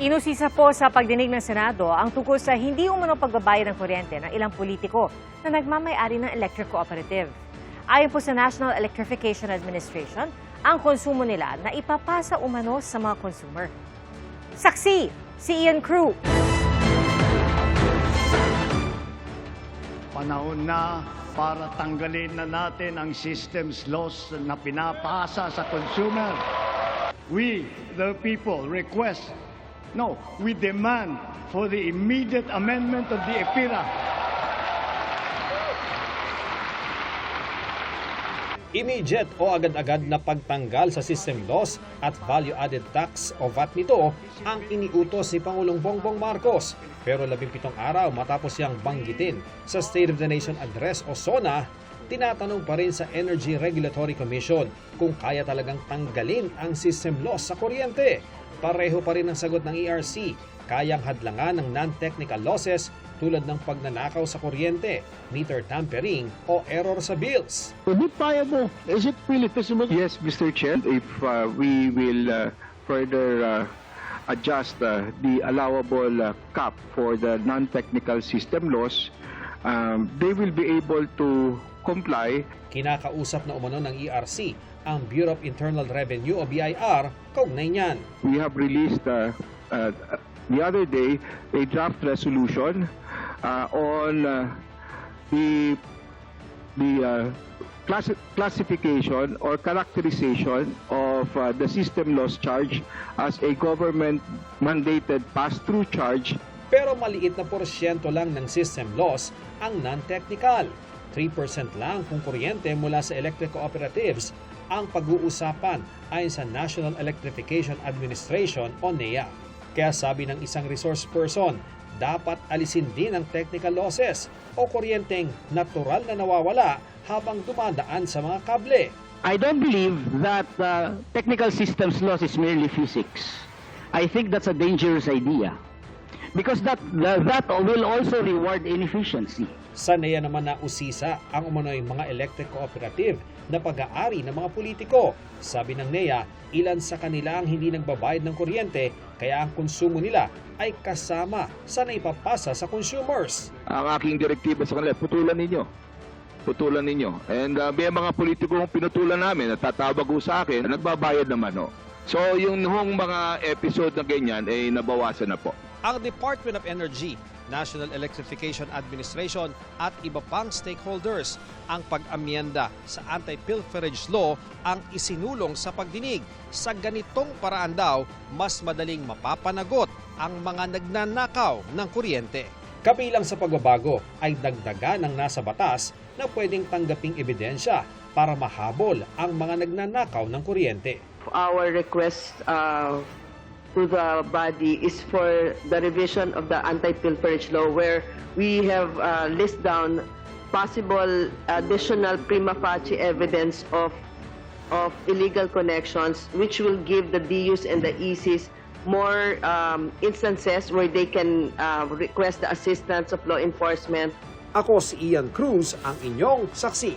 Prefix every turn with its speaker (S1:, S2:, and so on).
S1: Inusisa po sa pagdinig ng Senado ang tungkol sa hindi umunong pagbabayad ng kuryente ng ilang politiko na nagmamay-ari ng electric cooperative. Ayon po sa National Electrification Administration, ang konsumo nila na ipapasa umano sa mga consumer. Saksi, si Ian Crew.
S2: Panahon na para tanggalin na natin ang systems loss na pinapasa sa consumer. We, the people, we demand for the immediate amendment of the EPIRA.
S3: Immediate o agad-agad na pagtanggal sa system loss at value-added tax o VAT nito ang iniutos ni Pangulong Bongbong Marcos. Pero 17 araw matapos siyang banggitin sa State of the Nation Address o SONA, tinatanong pa rin sa Energy Regulatory Commission kung kaya talagang tanggalin ang system loss sa kuryente. Pareho pa rin ang sagot ng ERC, kayang hadlangan ng non-technical losses tulad ng pagnanakaw sa kuryente, meter tampering o error sa bills.
S4: Is it viable? Is it really feasible?
S5: Yes, Mr. Chair, if we will further adjust the allowable cap for the non-technical system loss, they will be able to comply.
S3: Kinakausap na umano ng ERC ang Bureau of Internal Revenue o BIR kaugnay niyan.
S5: We have released the other day a draft resolution on the classification or characterization of the system loss charge as a government-mandated pass-through charge.
S3: Pero maliit na porsyento lang ng system loss ang non-technical. 3% lang kung kuryente mula sa electric cooperatives ang pag-uusapan ayon sa National Electrification Administration o NEA. Kaya sabi ng isang resource person, dapat alisin din ang technical losses o kuryenteng natural na nawawala habang dumadaan sa mga kable.
S4: I don't believe that technical systems loss is merely physics. I think that's a dangerous idea. Because that will also reward inefficiency.
S3: Sa NEA naman na usisa ang umano'y mga electric cooperative na pag-aari ng mga politiko. Sabi ng NEA, ilan sa kanila ang hindi nagbabayad ng kuryente kaya ang konsumo nila ay kasama sa naipapasa sa consumers.
S5: Ang aking direktiba sa kanila, putulan ninyo. Putulan ninyo. And may mga politikong pinutulan namin, natatawag ko sa akin, nagbabayad naman. So yung mga episode na ganyan ay nabawasan na po.
S3: Ang Department of Energy, National Electrification Administration at iba pang stakeholders ang pag-amyenda sa anti-pilferage law ang isinulong sa pagdinig. Sa ganitong paraan daw, mas madaling mapapanagot ang mga nagnanakaw ng kuryente. Kabilang sa pagbabago ay dagdagan ng nasa batas na pwedeng tanggaping ebidensya para mahabol ang mga nagnanakaw ng kuryente.
S6: Our request to the body is for the revision of the anti-pilferage law where we have list down possible additional prima facie evidence of illegal connections which will give the DUs and the ECs more instances where they can request the assistance of law enforcement.
S3: Ako si Ian Cruz, ang inyong saksi.